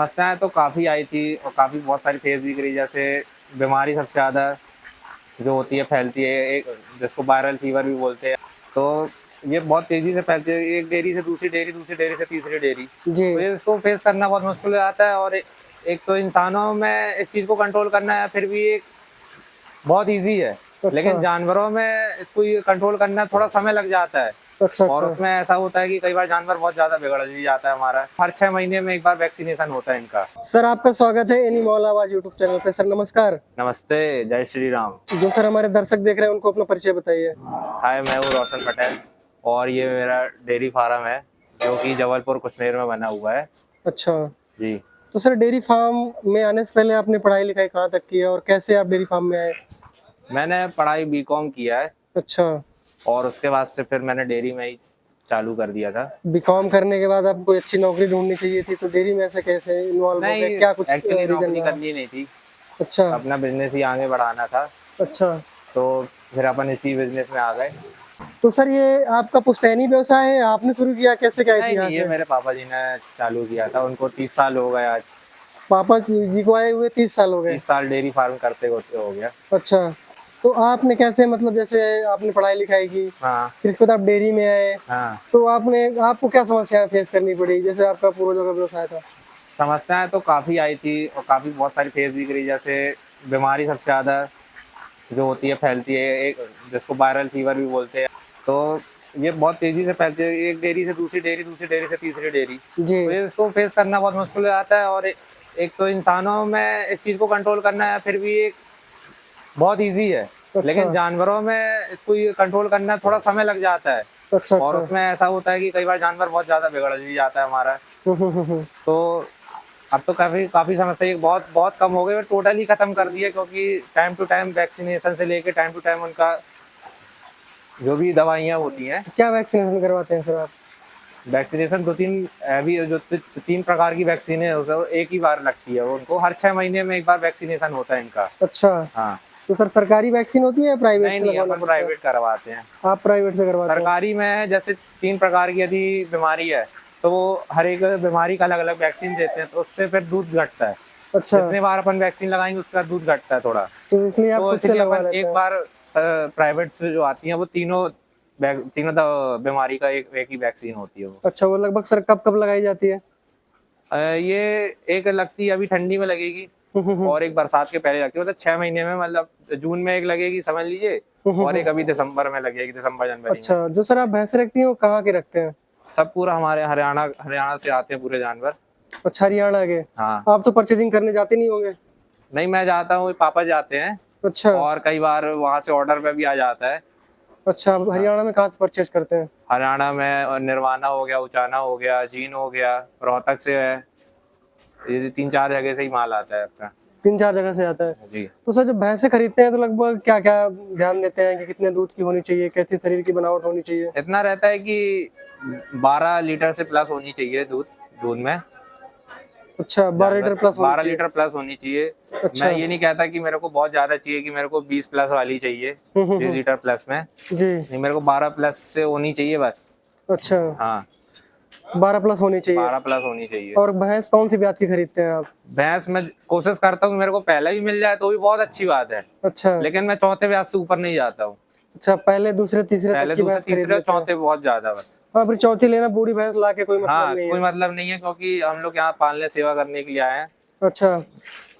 समस्याएं तो काफ़ी आई थी और काफ़ी बहुत सारी फेस भी करी। जैसे बीमारी सबसे ज़्यादा जो होती है फैलती है, एक जिसको वायरल फीवर भी बोलते हैं। तो ये बहुत तेज़ी से फैलती है, एक डेयरी से दूसरी डेयरी, दूसरी डेयरी से तीसरी डेयरी। जी। तो ये इसको फेस करना बहुत मुश्किल हो जाता है। और एक तो इंसानों में इस चीज़ को कंट्रोल करना है फिर भी एक बहुत ईज़ी है, अच्छा, लेकिन जानवरों में इसको ये कंट्रोल करना थोड़ा समय लग जाता है। अच्छा, और अच्छा। उसमें ऐसा होता है कि कई बार जानवर बहुत ज़्यादा बिगड़ भी जाता है हमारा। हर 6 महीने में एक बार वैक्सीनेशन होता है इनका। सर आपका स्वागत है एनिमल आवाज यूट्यूब चैनल पे। सर नमस्कार। नमस्ते, जय श्री राम। जो सर हमारे दर्शक देख रहे हैं उनको अपना परिचय बताइए। हाय, मैं हूँ रोशन पटेल और ये मेरा डेयरी फार्म है जो कि जबलपुर कुशनेर में बना हुआ है। अच्छा, जी। तो सर डेयरी फार्म में आने से पहले आपने पढ़ाई लिखाई कहाँ तक की है और कैसे आप डेयरी फार्म में आए? मैंने पढ़ाई बीकॉम किया है अच्छा, और उसके बाद से फिर मैंने डेयरी में ही चालू कर दिया था। बीकॉम करने के बाद आपको अच्छी नौकरी ढूंढनी चाहिए थी, तो डेयरी में ऐसे कैसे इन्वॉल्व हो गए? नहीं, क्या कुछ एक्चुअली रीजन नौकरी रहा? करनी नहीं थी, अच्छा, अपना बिजनेस ही आगे बढ़ाना था। अच्छा। तो फिर अपन इसी बिजनेस में आ गए। तो सर ये आपका पुश्तैनी व्यवसाय है, आपने शुरू किया, कैसे क्या नहीं नहीं, इतिहास ये है? मेरे पापा जी ने चालू किया था, उनको 30 साल हो गए आज। पापा जी को आए हुए 30 साल हो गए। 30 साल डेयरी फार्म करते होते हो गया। अच्छा, तो आपने कैसे, मतलब जैसे आपने पढ़ाई लिखाई की, हाँ फिर इसके बाद आप डेयरी में आए, हाँ। तो आपको क्या समस्याएं फेस करनी पड़ी? जैसे आपका पूर्वजों का व्यवसाय था। समस्याएं तो काफ़ी आई थी और काफ़ी बहुत सारी फेस भी करी। जैसे बीमारी सबसे ज़्यादा जो होती है फैलती है, एक जिसको वायरल फीवर भी बोलते हैं। तो ये बहुत तेज़ी से फैलती है, एक डेयरी से दूसरी डेयरी, दूसरी डेयरी से तीसरी डेयरी। जी। तो ये इसको फेस करना बहुत मुश्किल हो जाता है। और एक तो इंसानों में इस चीज़ को कंट्रोल करना है फिर भी एक बहुत ईज़ी है, अच्छा, लेकिन जानवरों में इसको ये कंट्रोल करना थोड़ा समय लग जाता है। अच्छा, और अच्छा। उसमें ऐसा होता है कि कई बार जानवर बहुत ज़्यादा बिगड़ भी जाता है हमारा। हम्म। तो अब तो काफ़ी काफ़ी समस्या बहुत बहुत कम हो गई और टोटली खत्म कर दी है, क्योंकि टाइम टू टाइम वैक्सीनेशन से लेके टाइम टू टाइम उनका जो भी दवाइयाँ होती हैं। तो क्या वैक्सीनेशन करवाते हैं सर आप? वैक्सीनेशन 2-3 अभी जो 3 प्रकार की वैक्सीन है उसे एक ही बार लगती है, वो उनको हर 6 महीने में एक बार वैक्सीनेशन होता है इनका। अच्छा, हाँ। तो सर सरकारी वैक्सीन होती है या प्राइवेट नहीं से नहीं, लगवाना अपन पड़ता है? प्राइवेट करवाते हैं। आप प्राइवेट से करवाते हैं? सरकारी में जैसे 3 प्रकार की यदि बीमारी है तो वो हर एक बीमारी का अलग अलग वैक्सीन देते हैं, तो उससे फिर दूध घटता है। अच्छा, जितने बार अपन वैक्सीन लगाएंगे उसका दूध घटता है थोड़ा। तो इसलिए आप तो खुद से इसलिए लगवा अपन लेते एक हैं? बार प्राइवेट से जो आती हैं वो तीनों बीमारी का एक ही वैक्सीन होती है वो। अच्छा, वो लगभग सर कब कब लगाई जाती है? ये एक लगती है अभी ठंडी में लगेगी और एक बरसात के पहले लगती है, मतलब 6 महीने में, मतलब जून में एक लगेगी समझ लीजिए, और एक अभी दिसंबर में लगेगी, दिसंबर जनवरी में। अच्छा, जो सर आप भैंस रखती हैं वो कहाँ के रखते हैं? सब पूरा हमारे हरियाणा से आते हैं पूरे जानवर। अच्छा, हरियाणा के। हाँ। आप तो परचेजिंग करने जाते नहीं होंगे? नहीं, मैं जाता हूँ, पापा जाते हैं अच्छा, और कई बार वहां से ऑर्डर पे भी आ जाता है। अच्छा। आप हाँ। हरियाणा में कहाँ से परचेज करते हैं? हरियाणा में निर्वाणा हो गया, उचाना हो गया, जीन हो गया, रोहतक से है। ये 3-4 जगह से ही माल आता है अपना। 3-4 जगह से आता है। जी। तो सर जब भैंसे खरीदते हैं तो लगभग क्या क्या ध्यान देते हैं कि कितने दूध की होनी चाहिए, कैसी शरीर की बनावट होनी चाहिए? इतना रहता है कि 12 लीटर से प्लस होनी चाहिए दूध दूध में। अच्छा, 12 जानवर लीटर प्लस होनी 12 चाहिए। लीटर प्लस होनी चाहिए। अच्छा। मैं ये नहीं कहता कि मेरे को बहुत ज्यादा चाहिए, कि मेरे को 20 प्लस वाली चाहिए, 20 लीटर प्लस में। जी। नहीं, मेरे को 12 प्लस से होनी चाहिए बस। अच्छा, हाँ, 12 प्लस होनी चाहिए। 12 प्लस होनी चाहिए। और भैंस कौन सी ब्यात की खरीदते हैं आप? भैंस मैं कोशिश करता हूँ कि मेरे को पहले भी मिल जाए तो भी बहुत अच्छी बात है, अच्छा, लेकिन मैं चौथे ब्याज से ऊपर नहीं जाता हूँ। अच्छा। पहले दूसरे तीसरे तक पहले की दूसरे भैंस खरीद तीसरे और लेते हैं। चौथे बहुत ज्यादा बस। हाँ, फिर चौथी लेना बूढ़ी भैंस ला के कोई मतलब हाँ, नहीं कोई है। मतलब नहीं है, क्योंकि हम लोग यहाँ पालने सेवा करने के लिए आए हैं। अच्छा,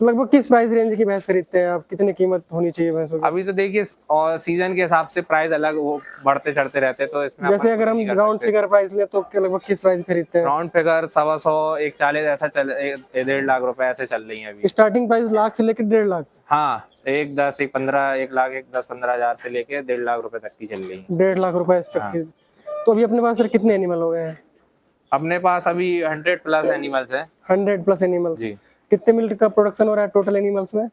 तो लगभग किस प्राइस रेंज की भैंस खरीदते हैं आप? कितनी कीमत होनी चाहिए भैंसों की? अभी तो देखिए, और सीजन के हिसाब से प्राइस अलग वो बढ़ते चढ़ते रहते हैं, तो इसमें अपन जैसे कुछ अगर हम नहीं कर राउंड सकते। फिगर प्राइस लें तो लगभग किस प्राइस खरीदते हैं? राउंड फिगर 125, 140 ऐसा चल, 1.5 लाख रुपए ऐसे चल रही है अभी। स्टार्टिंग प्राइस लाख से लेकर 1.5 लाख? हाँ, 1-10, 1-15, 1 लाख, 1-10-15 हजार से लेके 1.5 लाख रुपए तक की चल रही है। 1.5 लाख रुपए इस तक हाँ। की। तो अभी अपने पास सर कितने एनिमल हो गए हैं? अपने पास अभी 100 प्लस एनिमल्स हैं। 100 प्लस एनिमल्स। जी। कितने मिल्क का प्रोडक्शन हो रहा है टोटल एनिमल्स में?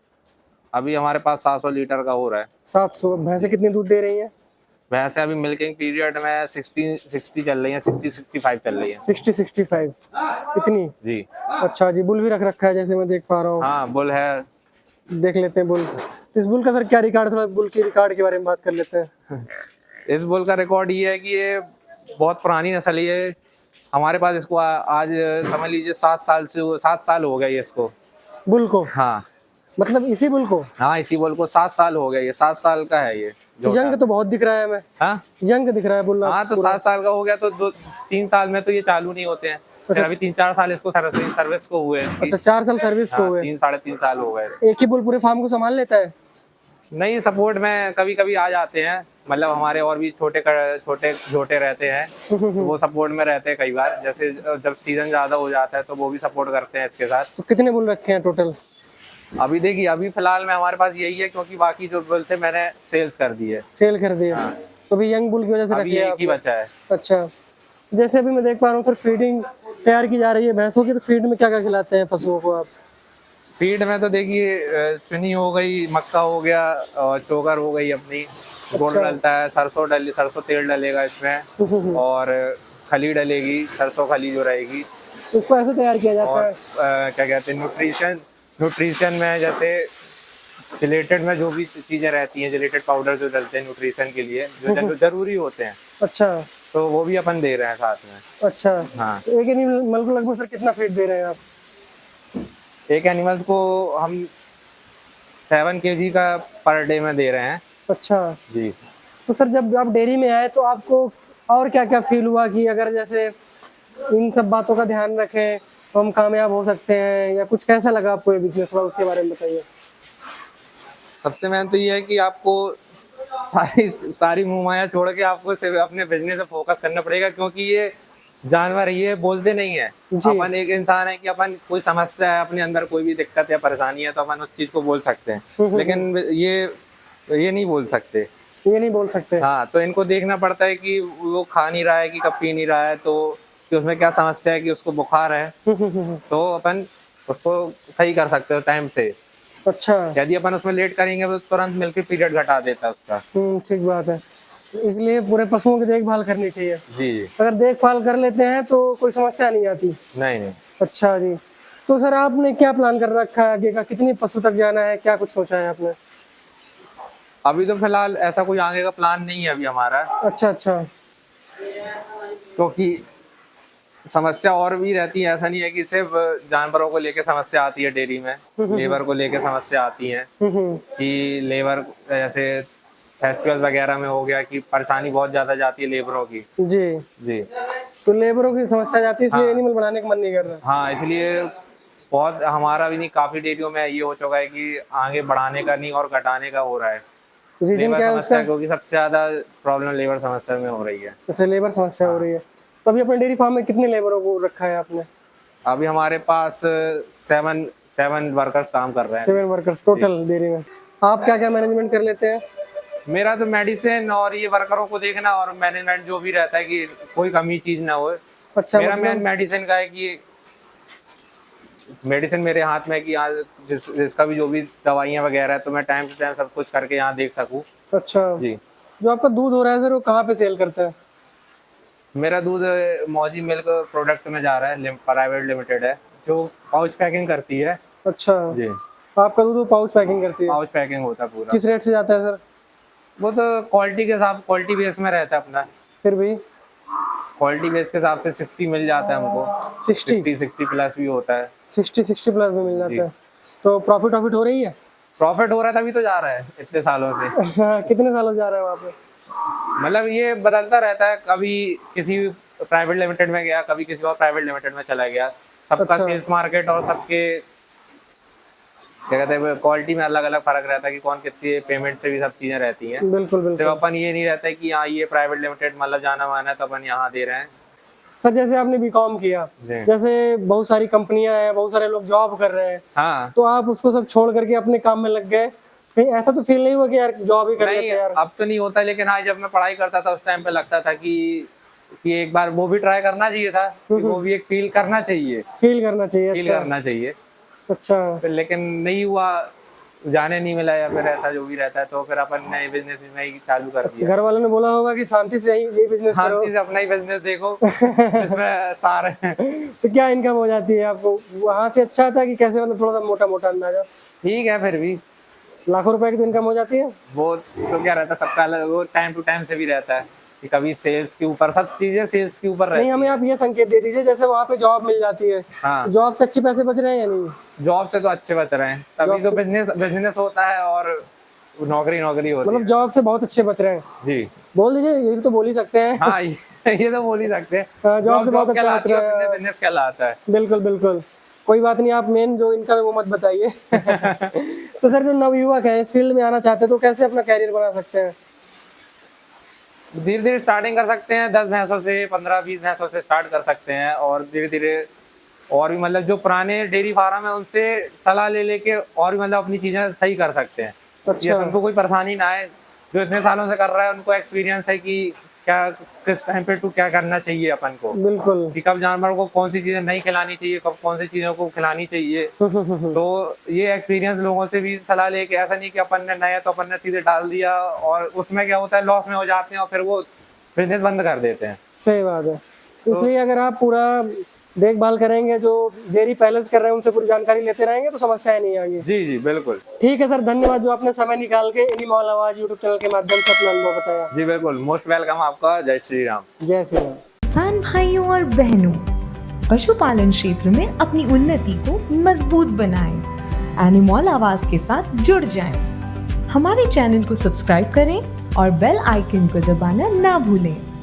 अभी हमारे पास 700 लीटर का हो रहा है। 700। भैंसे कितनी दूध दे रही हैं? वैसे अभी मिल्किंग पीरियड में 60 चल रही है, 60-65 चल रही है। 60-65 इतनी? जी। अच्छा जी। बुल भी रख रखा है जैसे मैं देख पा रहा हूँ। हाँ, बुल है। देख लेते हैं बुल। तो इस बुल का सर क्या रिकॉर्ड, थोड़ा बुल की रिकॉर्ड के बारे में बात कर लेते हैं। इस बुल का रिकॉर्ड ये है कि ये बहुत पुरानी नस्ल है। हमारे पास इसको आज समझ लीजिए 7 साल हो गए ये इसको। बुल को, हाँ मतलब इसी बुल को? हाँ, इसी बॉल को 7 साल हो गए, ये 7 साल का है ये जो यंग तो बहुत दिख रहा है हमें। हाँ यंग दिख रहा है बुल हाँ, तो पूरा। 7 साल का हो गया तो 2-3 साल में तो ये चालू नहीं होते हैं। फिर अभी 3-4 साल इसको सर्विस को हुए हैं इसकी। अच्छा, 4 साल सर्विस को हाँ, हुए। 3-3.5 साल हो गए। एक ही बुल पूरे फार्म को संभाल लेता है? नहीं, सपोर्ट में कभी कभी आ जाते हैं, मतलब हमारे और भी छोटे छोटे रहते हैं तो वो सपोर्ट में रहते हैं कई बार, जैसे जब सीजन ज्यादा हो जाता है तो वो भी सपोर्ट करते हैं इसके साथ। तो कितने बुल रखे हैं टोटल? अभी देखिए, अभी फिलहाल में हमारे पास यही है, क्योंकि बाकी जो बुल थे मैंने सेल्स कर दिए। सेल कर दिया। हाँ। तो अभी यंग बुल की वजह से अभी रखे हैं एक ही आपने? बचा है। अच्छा, जैसे अभी मैं देख पा रहा हूँ सर, फीडिंग तैयार की जा रही है भैंसों की, तो फीड में क्या क्या खिलाते हैं पशुओं को आप? फीड में तो देखिए चुनी हो गई, मक्का हो गया और चोकर हो गई अपनी, गुड़ डलता है, सरसों तेल डलेगा इसमें और खली डलेगी, सरसों खली जो रहेगी। इसको ऐसे तैयार किया जाता और है? क्या कहते हैं, न्यूट्रिशन में जैसे जिलेटेड में जो भी चीजें रहती हैं, जिलेटेड पाउडर जो डलते हैं न्यूट्रिशन के लिए, जो जरूरी होते हैं, अच्छा तो वो भी अपन दे रहे हैं साथ में। अच्छा। हाँ, तो एक एनिमल को लगभग सर कितना फीड दे रहे हैं आप? एक एनिमल को हम 7 kg का पर डे में दे रहे हैं। अच्छा, जी। तो सर जब आप डेयरी में आए तो आपको और क्या क्या फील हुआ कि अगर जैसे इन सब बातों का ध्यान रखें तो हम कामयाब हो सकते हैं, या कुछ कैसा लगा आपको ये बिजनेस, थोड़ा उसके बारे में बताइए। सबसे मेन तो ये है कि आपको सारी मुंहमाया छोड़ के आपको सिर्फ अपने बिजनेस पे फोकस करना पड़ेगा, क्योंकि ये जानवर ये बोलते नहीं है। जी। अपन एक इंसान है कि अपन कोई समस्या है, अपने अंदर कोई भी दिक्कत या परेशानी है तो अपन उस चीज को बोल सकते हैं, लेकिन ये नहीं बोल सकते। ये नहीं बोल सकते। हाँ, तो इनको देखना पड़ता है कि वो खा नहीं रहा है कि कब पी नहीं रहा है, तो कि उसमें क्या समस्या है, कि उसको बुखार है तो अपन उसको सही कर सकते हो टाइम से। अच्छा, यदि अपन उसमें लेट करेंगे तो तुरंत मिल्क पीरियड घटा देता है उसका। ठीक बात है। इसलिए पूरे पशुओं की देखभाल करनी चाहिए। जी। अगर देखभाल कर लेते हैं तो कोई समस्या नहीं आती। नहीं। अच्छा जी। तो सर आपने क्या प्लान कर रखा है आगे का, कितनी पशु तक जाना है, क्या कुछ सोचा है आपने? अभी तो फिलहाल ऐसा कोई आगे का प्लान नहीं है अभी हमारा, अच्छा अच्छा। क्योंकि समस्या और भी रहती है, ऐसा नहीं है कि सिर्फ जानवरों को लेके समस्या आती है डेयरी में, लेबर को लेके समस्या आती है कि लेबर जैसे फेस्टिवल वगैरह में हो गया कि परेशानी बहुत ज्यादा जाती है लेबरों की। जी जी। तो लेबरों की समस्या जाती है, इसलिए हाँ। एनिमल बनाने का मन नहीं कर रहा। हाँ, इसलिए बहुत हमारा भी नहीं, काफी डेयरियों में ये हो चुका है कि आगे बढ़ाने का नहीं और घटाने का हो रहा है। रीजन लेबर क्या है समस्या, उसका? क्योंकि सबसे ज्यादा प्रॉब्लम लेबर समस्या में हो रही है। अच्छा, लेबर समस्या हो रही है। तो अभी अपने डेयरी फार्म में कितने लेबरों को रखा है आपने? अभी हमारे पास 7 वर्कर्स काम कर रहे हैं। 7 वर्कर्स टोटल डेयरी में। आप क्या क्या मैनेजमेंट कर लेते हैं? मेरा तो मेडिसिन और ये वर्करों को देखना और मैनेजमेंट जो भी रहता है कि कोई कमी चीज ना हो। अच्छा, मेरा मतलब मेन मेडिसिन का है कि मेडिसिन मेरे हाथ में है कि यहाँ जिसका भी जो भी दवाइयाँ वगैरह है तो मैं टाइम टू टाइम सब कुछ करके यहाँ देख सकूँ। अच्छा। जी। जो आपका दूध हो रहा है सर, वो कहाँ पे सेल करते हैं? मेरा दूध मौजी मिल्क प्रोडक्ट में जा रहा है, प्राइवेट लिमिटेड है जो पाउच पैकिंग करती है। अच्छा, जी। आपका दूध पाउच पैकिंग करती है? पाउच पैकिंग होता है पूरा। किस रेट से जाता है सर? वो तो क्वालिटी के हिसाब, क्वालिटी बेस में रहता है अपना। फिर भी क्वालिटी बेस के हिसाब से 60 मिल जाता है हमको। 60 प्लस भी होता है। 60 प्लस में मिल जाता है। तो प्रॉफिट हो रही है? प्रॉफिट हो रहा है तभी तो जा रहा है इतने सालों से। कितने सालों से जा रहा है वहाँ पे? मतलब ये बदलता रहता है, कभी किसी प्राइवेट लिमिटेड में गया, कभी किसी और प्राइवेट लिमिटेड में चला गया। सबका अच्छा। सेल्स मार्केट और सबके क्या कहते हैं क्वालिटी में अलग अलग फर्क रहता है कि कौन कितनी पेमेंट से भी सब चीजें रहती हैं। बिल्कुल बिल्कुल। सिर्फ अपन ये नहीं रहता है कि हाँ ये प्राइवेट लिमिटेड मतलब जाना माना है तो अपन यहाँ दे रहे हैं। सर जैसे आपने बीकॉम किया, जी। जैसे बहुत सारी कंपनियां हैं, बहुत सारे लोग जॉब कर रहे हैं, हाँ। तो आप उसको सब छोड़ करके अपने काम में लग गए, कहीं ऐसा तो फील नहीं हुआ कि यार जॉब ही कर लेते नहीं, हैं यार? अब तो नहीं होता, लेकिन हाँ जब मैं पढ़ाई करता था उस टाइम पे लगता था कि एक बार वो भी ट्राई करना चाहिए था, कि वो भी एक फील करना चाहिए। फील करना चाहिए। फील अच्छा करना चाहिए। अच्छा। फिर लेकिन नहीं हुआ, जाने नहीं मिला या फिर ऐसा जो भी रहता है, तो फिर अपन नए बिजनेस में ही चालू कर दिया। घर वालों ने बोला होगा कि शांति से ये बिजनेस करो। शांति से अपना ही बिजनेस देखो इसमें सारे तो क्या इनकम हो जाती है आपको वहां से? अच्छा था कि कैसे, मतलब थोड़ा सा मोटा मोटा अंदाजा? ठीक है, फिर भी लाखों रुपए की तो इनकम हो जाती है। वो तो क्या रहता है सबका अलग, वो टाइम टू टाइम से भी रहता है। कि कभी सेल्स के ऊपर, सब चीजें सेल्स के ऊपर नहीं, रहती हमें है। आप ये संकेत दे दीजिए जैसे वहाँ पे जॉब मिल जाती है, हाँ, जॉब से अच्छे पैसे बच रहे हैं या नहीं? जॉब से तो अच्छे बच रहे हैं, तभी जॉब तो से- बिजनेस बिजनेस होता है और नौकरी होती मतलब है। जॉब से बहुत अच्छे बच रहे हैं। जी बोल दीजिए, ये तो बोल ही सकते हैं। हाँ, ये तो बोल ही सकते हैं। हाँ, जॉब से बहुत अच्छा कहलाती है, बच रहा है। बिजनेस कहलाता है। बिल्कुल बिल्कुल, कोई बात नहीं, आप मेन जो इनका है वो मत बताइए। तो सर, जो नवयुवक है इस फील्ड में आना चाहते हैं तो कैसे अपना कैरियर बना सकते हैं? धीरे धीरे स्टार्टिंग कर सकते हैं, 10 भैंसों से, 15-20 भैंसों से स्टार्ट कर सकते हैं, और धीरे धीरे और भी मतलब जो पुराने डेयरी फार्म है उनसे सलाह ले लेके और भी मतलब अपनी चीजें सही कर सकते हैं। अच्छा। ये उनको कोई परेशानी ना आए, जो इतने सालों से कर रहा है उनको एक्सपीरियंस है कि क्या किस टाइम पे टू क्या करना चाहिए अपन को, बिल्कुल। कि कब जानवर को कौन सी चीजें नहीं खिलानी चाहिए, कब कौन सी चीजों को खिलानी चाहिए। तो ये एक्सपीरियंस लोगों से भी सलाह लेके, ऐसा नहीं कि अपन ने नया तो अपन ने सीधे डाल दिया और उसमें क्या होता है, लॉस में हो जाते हैं और फिर वो बिजनेस बंद कर देते हैं। सही बात है। इसलिए अगर आप पूरा देखभाल करेंगे, जो डेयरी पैलेस कर रहे हैं उनसे पूरी जानकारी लेते रहेंगे तो समस्याएं नहीं आएंगी। जी जी बिल्कुल। ठीक है सर, धन्यवाद जो आपने समय निकाल के एनिमल आवाज यूट्यूब चैनल के माध्यम से अपना अनुभव बताया। जी बिल्कुल, मोस्ट वेलकम आपका। जय श्री राम। जय श्री राम। किसान भाइयों और बहनों, पशुपालन क्षेत्र में अपनी उन्नति को मजबूत बनाएं। एनिमल आवाज के साथ जुड़ जाएं। हमारे चैनल को सब्सक्राइब करें और बेल आइकन को दबाना ना भूलें।